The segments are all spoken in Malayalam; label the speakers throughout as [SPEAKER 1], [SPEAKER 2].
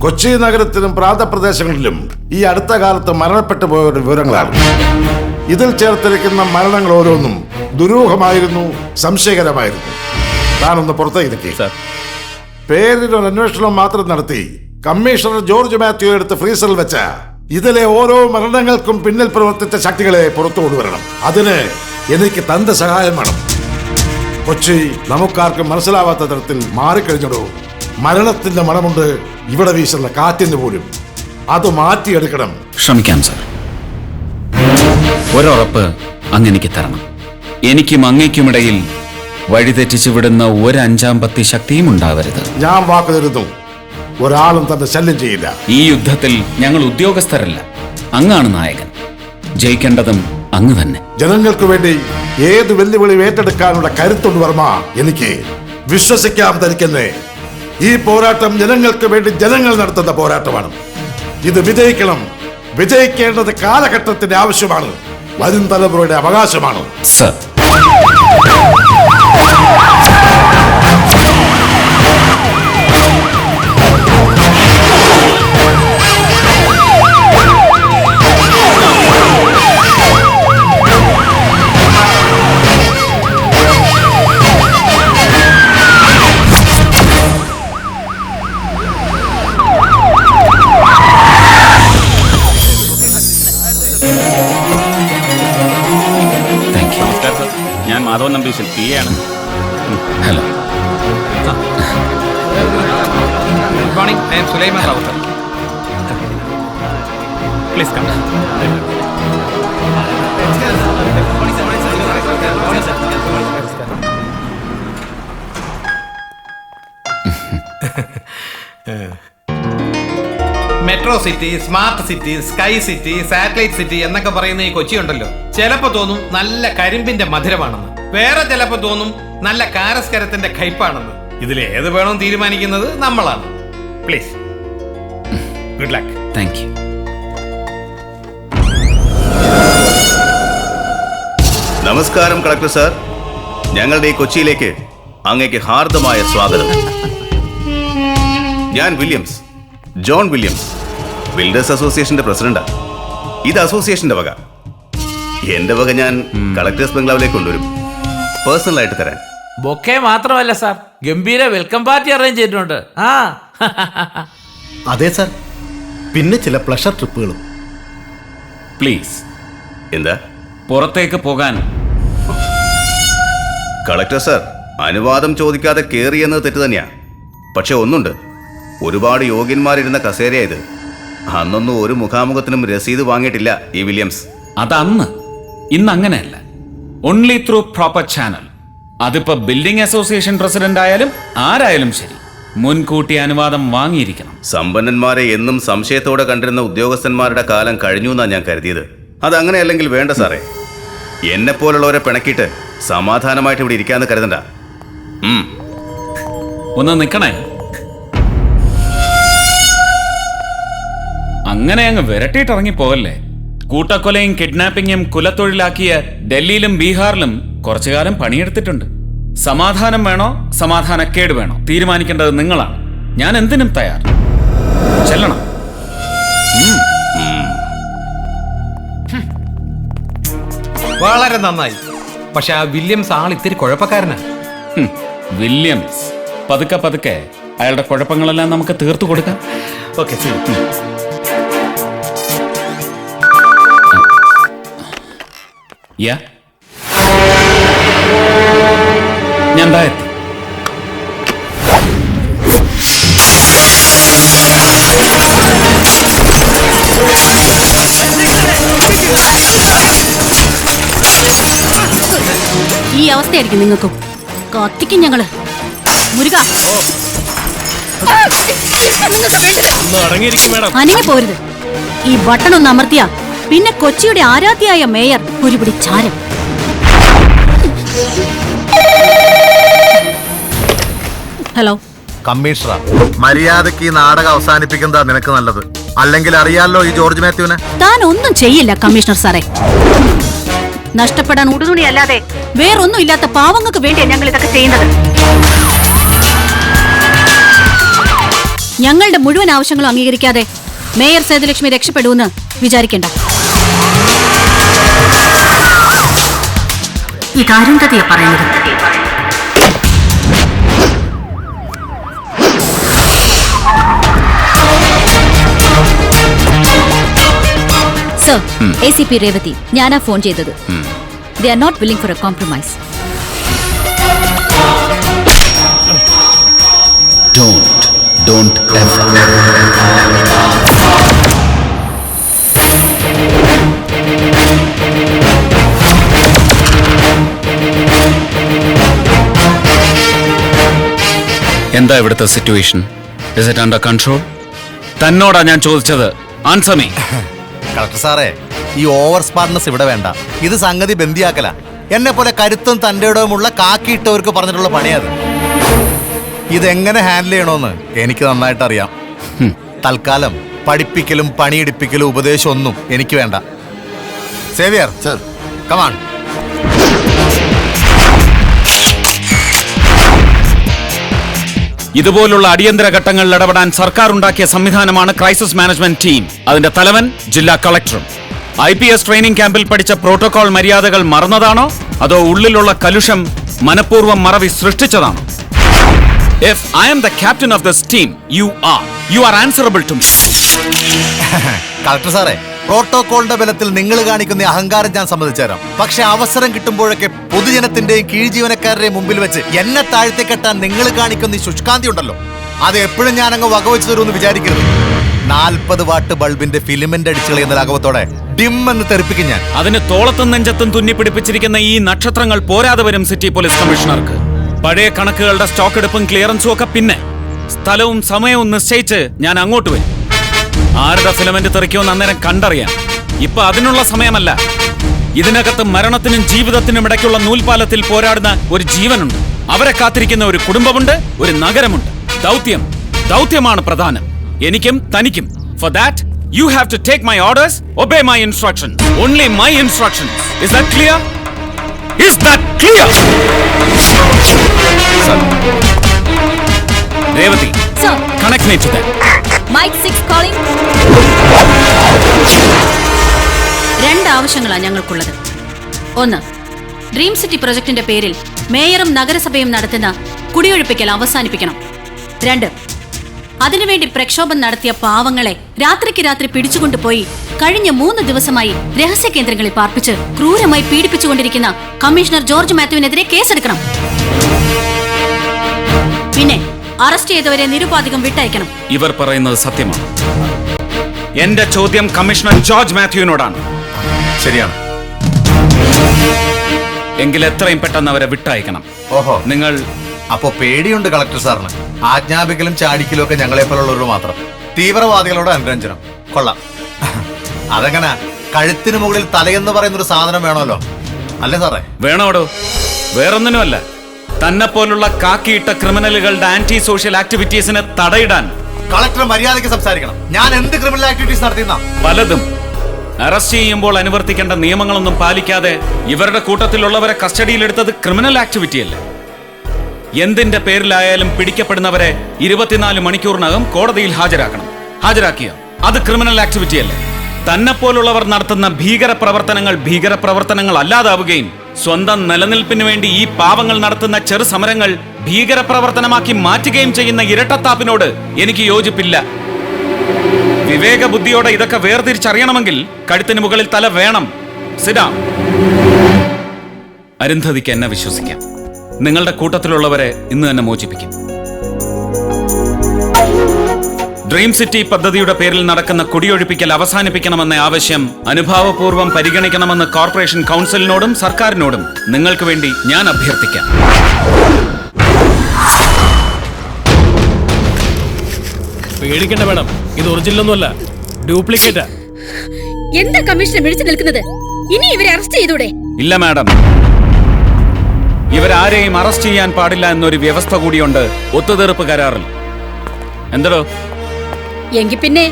[SPEAKER 1] കൊച്ചി നഗരത്തിലും പ്രാന്തപ്രദേശങ്ങളിലും ഈ അടുത്ത കാലത്ത് മരണപ്പെട്ടു പോയവരുടെ വിവരങ്ങളാണ്. ഇതിൽ ചേർത്തിരിക്കുന്ന മരണങ്ങൾ ഓരോന്നും ദുരൂഹമായിരുന്നു, സംശയകരമായിരുന്നു. താനൊന്ന് പുറത്തേക്ക് പേരിലൊരു അന്വേഷണം മാത്രം നടത്തി കമ്മീഷണർ ജോർജ് മാത്യു എടുത്ത് ഫ്രീസറിൽ വെച്ച ഇതിലെ ഓരോ മരണങ്ങൾക്കും പിന്നിൽ പ്രവർത്തിച്ച ശക്തികളെ പുറത്തു കൊണ്ടുവരണം. അതിന് എനിക്ക് തന്റെ സഹായം വേണം. കൊച്ചി നമുക്കാർക്കും മനസ്സിലാവാത്ത തരത്തിൽ മാറിക്കഴിഞ്ഞടോ. മരണത്തിന്റെ മണമുണ്ട് ഇവിടെ വീശുന്ന കാറ്റിന് പോലും. അത് മാറ്റിയെടുക്കണം.
[SPEAKER 2] ശ്രമിക്കാം സർ. ഒരുറപ്പ് അങ്ങെനിക്ക് തരണം. എനിക്കും അങ്ങയ്ക്കുമിടയിൽ വഴിതെറ്റിച്ചു വിടുന്ന ഒരു അഞ്ചാം പത്തി ശക്തിയും ഉണ്ടാവരുത്.
[SPEAKER 1] ഞാൻ വാക്ക് തരുന്നു, ഒരാളും തന്നെ ശല്യം ചെയ്യില്ല.
[SPEAKER 2] ഈ യുദ്ധത്തിൽ ഞങ്ങൾ ഉദ്യോഗസ്ഥരല്ല, അങ്ങാണ് നായകൻ. ജയിക്കേണ്ടതും അങ്ങ് തന്നെ.
[SPEAKER 1] ജനങ്ങൾക്ക് വേണ്ടി ഏത് വെല്ലുവിളി ഏറ്റെടുക്കാനുള്ള കരുത്തുണ്ട് വർമ്മ. എനിക്ക് വിശ്വസിക്കാം തനിക്കെന്നെ. ഈ പോരാട്ടം ജനങ്ങൾക്ക് വേണ്ടി ജനങ്ങൾ നടത്തുന്ന പോരാട്ടമാണ്. ഇത് വിജയിക്കണം. വിജയിക്കേണ്ടത് കാലഘട്ടത്തിന്റെ ആവശ്യമാണ്, വരും തലമുറയുടെ അവകാശമാണ്.
[SPEAKER 2] സർ,
[SPEAKER 3] ഞാൻ മാധവൻ നമ്പീശൻ, പി എ ആണ്.
[SPEAKER 2] Hello.
[SPEAKER 4] Good morning, I am Sulaiman Rawther. Please come. Metro city, smart city, sky city, satellite city എന്നൊക്കെ പറയുന്ന ഈ കൊച്ചി ഉണ്ടല്ലോ, ചിലപ്പോ തോന്നും നല്ല കരിമ്പിന്റെ മധുരമാണെന്ന്, വേറെ ചിലപ്പോ തോന്നും നല്ല കാരസ്കരത്തിന്റെ കയ്പാണെന്ന്. ഇതിൽ ഏത് വേണം തീരുമാനിക്കുന്നത് നമ്മളാണ്. Please, good luck.
[SPEAKER 2] Thank you.
[SPEAKER 5] നമസ്കാരം കളക്ടർ സാർ. ഞങ്ങളുടെ ഈ കൊച്ചിയിലേക്ക് അങ്ങേക്ക് ഹാർദമായ സ്വാഗതം. ഞാൻ വില്യംസ്, ജോൺ വില്യംസ്, ബിൽഡേഴ്സ് അസോസിയേഷന്റെ പ്രസിഡന്റാണ്. ഇത് അസോസിയേഷന്റെ വക. എന്റെ വക ഞാൻ കളക്ടേഴ്സ് ബംഗ്ലാവിലേക്ക് കൊണ്ടുവരും, പേഴ്സണലായിട്ട് തരാൻ.
[SPEAKER 6] ബൊക്കെ മാത്രമല്ല സാർ, ഗംഭീര വെൽക്കം പാർട്ടി അറേഞ്ച് ചെയ്തിട്ടുണ്ട്.
[SPEAKER 7] അതെ സാർ, പിന്നെ ചില പ്ലഷർ ട്രിപ്പുകളും.
[SPEAKER 2] പ്ലീസ്.
[SPEAKER 5] എന്താ?
[SPEAKER 2] പുറത്തേക്ക് പോകാൻ.
[SPEAKER 5] കളക്ടർ സാർ, അനുവാദം ചോദിക്കാതെ കേറിയെന്നത് തെറ്റ് തന്നെയാ. പക്ഷെ ഒന്നുണ്ട്, ഒരുപാട് യോഗ്യന്മാരിരുന്ന കസേരയാ ഇത്. അന്നൊന്നും ഒരു മുഖാമുഖത്തിനും രസീത് വാങ്ങിയിട്ടില്ല ഈ വില്യംസ്.
[SPEAKER 2] അതന്ന്. ഇന്ന് അങ്ങനെയല്ല. Only through proper channel. അതിപ്പോ ബിൽഡിംഗ് അസോസിയേഷൻ പ്രസിഡന്റ് ആയാലും ആരായാലും ശരി, മുൻകൂട്ടി അനുവാദം വാങ്ങിയിരിക്കണം.
[SPEAKER 5] സമ്പന്നന്മാരെ എന്നും സംശയത്തോടെ കണ്ടിരുന്ന ഉദ്യോഗസ്ഥന്മാരുടെ കാലം കഴിഞ്ഞു എന്നാ ഞാൻ കരുതിയത്. അതങ്ങനെയല്ലെങ്കിൽ വേണ്ട സാറേ. എന്നെപ്പോലുള്ളവരെ പിണക്കിയിട്ട് സമാധാനമായിട്ട് ഇവിടെ ഇരിക്കാന്ന് കരുതണ്ട.
[SPEAKER 2] ഒന്ന് നിൽക്കണേ. അങ്ങനെ അങ്ങ് വിരട്ടിയിട്ടിറങ്ങി പോകല്ലേ. കൂട്ടക്കൊലയും കിഡ്നാപ്പിങ്ങും കുലത്തൊഴിലാക്കിയ ഡൽഹിയിലും ബീഹാറിലും കുറച്ചു കാലം പണിയെടുത്തിട്ടുണ്ട്. സമാധാനം വേണോ സമാധാനക്കേട് വേണോ തീരുമാനിക്കേണ്ടത് നിങ്ങളാണ്. ഞാൻ എന്തിനും തയ്യാർ. ചെല്ലണം.
[SPEAKER 4] വളരെ നന്നായി. പക്ഷെ ആ വില്യംസ് ആൾ ഇത്തിരി കുഴപ്പക്കാരനാ.
[SPEAKER 2] വില്യംസ് പതുക്കെ പതുക്കെ അയാളുടെ കുഴപ്പങ്ങളെല്ലാം നമുക്ക് തീർത്തു കൊടുക്കാം.
[SPEAKER 4] ഓക്കെ, ശരി.
[SPEAKER 2] ഞാൻ എത്തി.
[SPEAKER 8] ഈ അവസ്ഥയായിരിക്കും നിങ്ങൾക്കും. കത്തിക്കും ഞങ്ങള്. മുരുക, അനങ്ങി പോരുത്. ഈ ബട്ടൺ ഒന്ന് അമർത്തിയ പിന്നെ കൊച്ചിയുടെ ആരാധ്യയായ മേയർ ഒരുപിടി ചാരം. ഹലോ
[SPEAKER 7] കമ്മീഷണർ, മര്യാദക്ക് ഈ നാടകം അവസാനിപ്പിക്കുന്നതാ നിനക്ക് നല്ലത്. അല്ലെങ്കിൽ അറിയാലോ ഈ ജോർജ് മാത്യുവിനെ.
[SPEAKER 8] താൻ ഒന്നും ചെയ്യില്ല കമ്മീഷണർ സാറേ. നഷ്ടപ്പെടാൻ ഉടുതുണി അല്ലാതെ വേറൊന്നും ഇല്ലാത്ത പാവങ്ങൾക്ക് വേണ്ടിയാണ് ഞങ്ങൾ ഇതൊക്കെ ചെയ്യുന്നത്. ഞങ്ങളുടെ മുഴുവൻ ആവശ്യങ്ങളും അംഗീകരിക്കാതെ മേയർ സേതുലക്ഷ്മി രക്ഷപ്പെടുമെന്ന് വിചാരിക്കേണ്ട. ഇത് അരുന്ധതിയാ പറയുന്നത്. സർ, ACP രേവതി, ഞാനാ ഫോൺ ചെയ്തത്. They are not willing for a compromise.
[SPEAKER 5] Don't ever.
[SPEAKER 2] എന്താ ഇവിടുത്തെ situation? Is it under control? തന്നോടാ ഞാൻ ചോദിച്ചത്. Answer me.
[SPEAKER 7] കളക്ടർ സാറേ, ഈ ഓവർ സ്മാർട്ട്നെസ് ഇവിടെ വേണ്ട. ഇത് സംഗതി ബന്ദിയാക്കല. എന്നെ പോലെ കരുത്തും തന്റെ ഇടവുമുള്ള കാക്കിയിട്ടവർക്ക് പറഞ്ഞിട്ടുള്ള പണിയത്. ഇതെങ്ങനെ ഹാൻഡിൽ ചെയ്യണമെന്ന് എനിക്ക് നന്നായിട്ട് അറിയാം. തൽക്കാലം പഠിപ്പിക്കലും പണിയെടുപ്പിക്കലും ഉപദേശം ഒന്നും എനിക്ക് വേണ്ട. Xavier
[SPEAKER 1] sir,
[SPEAKER 7] come on.
[SPEAKER 2] ഇതുപോലുള്ള അടിയന്തര ഘട്ടങ്ങളിൽ ഇടപെടാൻ സർക്കാർ ഉണ്ടാക്കിയ സംവിധാനമാണ് ക്രൈസിസ് മാനേജ്മെന്റ് ടീം. അതിന്റെ തലവൻ ജില്ലാ കളക്ടറും. IPS ട്രെയിനിംഗ് ക്യാമ്പിൽ പഠിച്ച പ്രോട്ടോകോൾ മര്യാദകൾ മറന്നതാണോ അതോ ഉള്ളിലുള്ള കലുഷം മനഃപൂർവ്വം മറവി സൃഷ്ടിച്ചതാണോ? If I am the captain of this team, you are answerable to me.
[SPEAKER 7] Collector സാറേ, പ്രോട്ടോകോളിന്റെ ബലത്തിൽ നിങ്ങൾ കാണിക്കുന്ന അഹങ്കാരം ഞാൻ സമ്മതിച്ചു തരാം. പക്ഷെ അവസരം കിട്ടുമ്പോഴൊക്കെ പൊതുജനത്തിന്റെയും കീഴ് ജീവനക്കാരുടെയും മുമ്പിൽ വെച്ച് എന്നെ താഴ്ത്തി കെട്ടാൻ നിങ്ങൾ കാണിക്കുന്ന ഈ ശുഷ്കാന്തി ഉണ്ടല്ലോ, അത് എപ്പോഴും ഞാൻ അങ്ങ് വകവെച്ചു തരുമെന്ന് വിചാരിക്കരുത്. 40 വാട്ട് ബൾബിന്റെ ഫിലിമെന്റ് അടിച്ചു കളയുന്ന ലാഘവത്തോടെ ഡിം എന്ന് തെറിപ്പിക്കും ഞാൻ.
[SPEAKER 2] അതിന് തോളത്തും നെഞ്ചത്തും തുന്നിപ്പിടിപ്പിച്ചിരിക്കുന്ന ഈ നക്ഷത്രങ്ങൾ പോരാതെ വരും സിറ്റി പോലീസ് കമ്മീഷണർക്ക്. പഴയ കണക്കുകളുടെ സ്റ്റോക്ക് എടുപ്പും ക്ലിയറൻസും ഒക്കെ പിന്നെ. സ്ഥലവും സമയവും നിശ്ചയിച്ച് ഞാൻ അങ്ങോട്ട് വരും. ആരുടെ ഫിലമെന്റ് തെറിക്കുമെന്ന് അന്നേരം കണ്ടറിയാം. ഇപ്പൊ അതിനുള്ള സമയമല്ല. ഇതിനകത്ത് മരണത്തിനും ജീവിതത്തിനും ഇടയ്ക്കുള്ള നൂൽപാലത്തിൽ പോരാടുന്ന ഒരു ജീവനുണ്ട്. അവരെ കാത്തിരിക്കുന്ന ഒരു കുടുംബമുണ്ട്, ഒരു നഗരമുണ്ട്. ദൗത്യമാണ് പ്രധാനം, എനിക്കും തനിക്കും. For that, you have to take my orders, obey my instructions. Only my instructions. Is that clear? Is that clear? Revati,
[SPEAKER 8] Sir.
[SPEAKER 2] connect me to them.
[SPEAKER 8] Mike 6 calling. 2 ആവശ്യങ്ങളാണ് ഞങ്ങൾക്കുള്ളത്. 1, dream city പ്രൊജക്ടിന്റെ പേരിൽ മേയറും നഗരസഭയും നടത്തുന്ന കുടിയൊഴിപ്പിക്കൽ അവസാനിപ്പിക്കണം. 2, അതിനുവേണ്ടി പ്രക്ഷോഭം നടത്തിയ പാവങ്ങളെ രാത്രിക്ക് രാത്രി പിടിച്ചുകൊണ്ടുപോയി കഴിഞ്ഞ 3 ദിവസമായി രഹസ്യ കേന്ദ്രങ്ങളിൽ പാർപ്പിച്ച് ക്രൂരമായി പീഡിപ്പിച്ചുകൊണ്ടിരിക്കുന്ന കമ്മീഷണർ ജോർജ് മാത്യുവിനെതിരെ കേസെടുക്കണം. പിന്നെ അറസ്റ്റ് ചെയ്തവരെ നിരുപാധികം വിട്ടയക്കണം.
[SPEAKER 2] ഇവർ പറയുന്നത് സത്യമാണ്. എന്റെ ചോദ്യം കമ്മീഷണർ ജോർജ് മാത്യുവിനോടാണ്.
[SPEAKER 7] ശരിയാണ്.
[SPEAKER 2] എങ്കിൽ എത്രയും പെട്ടെന്ന് അവരെ വിട്ടയക്കണം.
[SPEAKER 7] ഓഹോ,
[SPEAKER 2] നിങ്ങൾ
[SPEAKER 7] അപ്പോ പേടിയുണ്ട് കളക്ടർ സാറിന്. ആജ്ഞാപിക്കലും ചാടിക്കലും ഒക്കെ ഞങ്ങളെ പോലുള്ളവർ മാത്രം. തീവ്രവാദികളോട് അനുരഞ്ജനം കൊള്ളാം. അതെങ്ങനെ? കഴുത്തിന് മുകളിൽ തലയെന്ന് പറയുന്ന ഒരു സാധനം വേണമല്ലോ, അല്ലേ സാറേ?
[SPEAKER 2] വേണോടോ, വേറൊന്നിനുമല്ല. തന്നെ പോലുള്ള കാക്കിയിട്ട ക്രിമിനലുകളുടെ ആന്റി സോഷ്യൽ ആക്ടിവിറ്റീസിന് തടയിടാൻ.
[SPEAKER 7] കളക്ടർ മര്യാദയ്ക്ക് സംസാരിക്കണം. ഞാൻ എന്ത് ക്രിമിനൽ ആക്ടിവിറ്റീസ് നടത്തിയെന്ന?
[SPEAKER 2] പലതും. അറസ്റ്റ് ചെയ്യുമ്പോൾ അനുവർത്തിക്കേണ്ട നിയമങ്ങളൊന്നും പാലിക്കാതെ ഇവരുടെ കൂട്ടത്തിലുള്ളവരെ കസ്റ്റഡിയിലെടുത്തത് ക്രിമിനൽ ആക്ടിവിറ്റി അല്ലേ? എന്തിന്റെ പേരിലായാലും പിടിക്കപ്പെടുന്നവരെ 24 മണിക്കൂറിനകം കോടതിയിൽ ഹാജരാക്കിയോ? അത് ക്രിമിനൽ ആക്ടിവിറ്റി അല്ലേ? തന്നെ പോലുള്ളവർ നടത്തുന്ന ഭീകരപ്രവർത്തനങ്ങൾ അല്ലാതാവുകയും സ്വന്തം നിലനിൽപ്പിന് വേണ്ടി ഈ പാവങ്ങൾ നടത്തുന്ന ചെറു സമരങ്ങൾ ഭീകരപ്രവർത്തനമാക്കി മാറ്റുകയും ചെയ്യുന്ന ഇരട്ടത്താപ്പിനോട് എനിക്ക് യോജിപ്പില്ല. വിവേക ബുദ്ധിയോടെ ഇതൊക്കെ വേർതിരിച്ചറിയണമെങ്കിൽ കഴുത്തിന് മുകളിൽ തല വേണം. സിഡാം. അരുന്ധതിക്ക് എന്നെ വിശ്വസിക്കാം. നിങ്ങളുടെ കൂട്ടത്തിലുള്ളവരെ ഇന്ന് തന്നെ മോചിപ്പിക്കും. ഡ്രീം സിറ്റി പദ്ധതിയുടെ പേരിൽ നടക്കുന്ന കുടിയൊഴിപ്പിക്കൽ അവസാനിപ്പിക്കണമെന്ന ആവശ്യം അനുഭാവപൂർവ്വം പരിഗണിക്കണമെന്ന് കോർപ്പറേഷൻ കൗൺസിലിനോടും സർക്കാരിനോടും നിങ്ങൾക്ക് വേണ്ടി ഞാൻ അഭ്യർത്ഥിക്കാം.
[SPEAKER 9] പേടിക്കണ്ട മേഡം, ഇത് ഒറിജിനൽ ഒന്നുമല്ല, ഡ്യൂപ്ലിക്കേറ്റാ.
[SPEAKER 8] എന്താ കമ്മീഷനെ വിളിച്ചു നിൽക്കുന്നത്? ഇനി ഇവരെ അറസ്റ്റ് ചെയ്തൂടെ?
[SPEAKER 2] ഇല്ല മാഡം, ഇവരാരെയും അറസ്റ്റ് ചെയ്യാൻ പാടില്ല എന്നൊരു വ്യവസ്ഥ കൂടിയുണ്ട് ഒത്തുതീർപ്പ് കരാറിൽ. എന്തോ
[SPEAKER 8] എങ്കിൽ പിന്നെ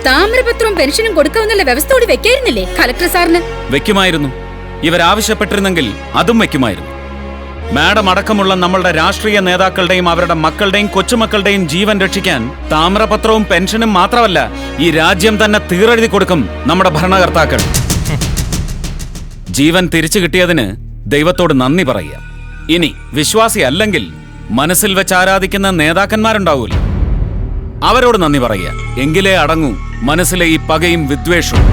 [SPEAKER 8] താമ്രപത്രവും പെൻഷനും കൊടുക്കാവുന്ന വ്യവസ്ഥ കൂടി വെക്കായിരുന്നില്ലേ കളക്ടർ സാറിന്?
[SPEAKER 2] വെക്കുമായിരുന്നു. ഇവരാവശ്യപ്പെട്ടിരുന്നെങ്കിൽ അതും വെക്കുമായിരുന്നു. മാഡം അടക്കമുള്ള നമ്മളുടെ രാഷ്ട്രീയ നേതാക്കളുടെയും അവരുടെ മക്കളുടെയും കൊച്ചുമക്കളുടെയും ജീവൻ രക്ഷിക്കാൻ താമ്രപത്രവും പെൻഷനും മാത്രമല്ല, ഈ രാജ്യം തന്നെ തീറെഴുതി കൊടുക്കും നമ്മുടെ ഭരണകർത്താക്കൾ. ജീവൻ തിരിച്ചു കിട്ടിയതിന് ദൈവത്തോട് നന്ദി പറയുക. ഇനി വിശ്വാസി അല്ലെങ്കിൽ മനസ്സിൽ വെച്ച് ആരാധിക്കുന്ന നേതാക്കന്മാരുണ്ടാവൂല്ലോ, അവരോട് നന്ദി പറയുക. എങ്കിലേ അടങ്ങൂ മനസ്സിലെ ഈ പകയും വിദ്വേഷവും.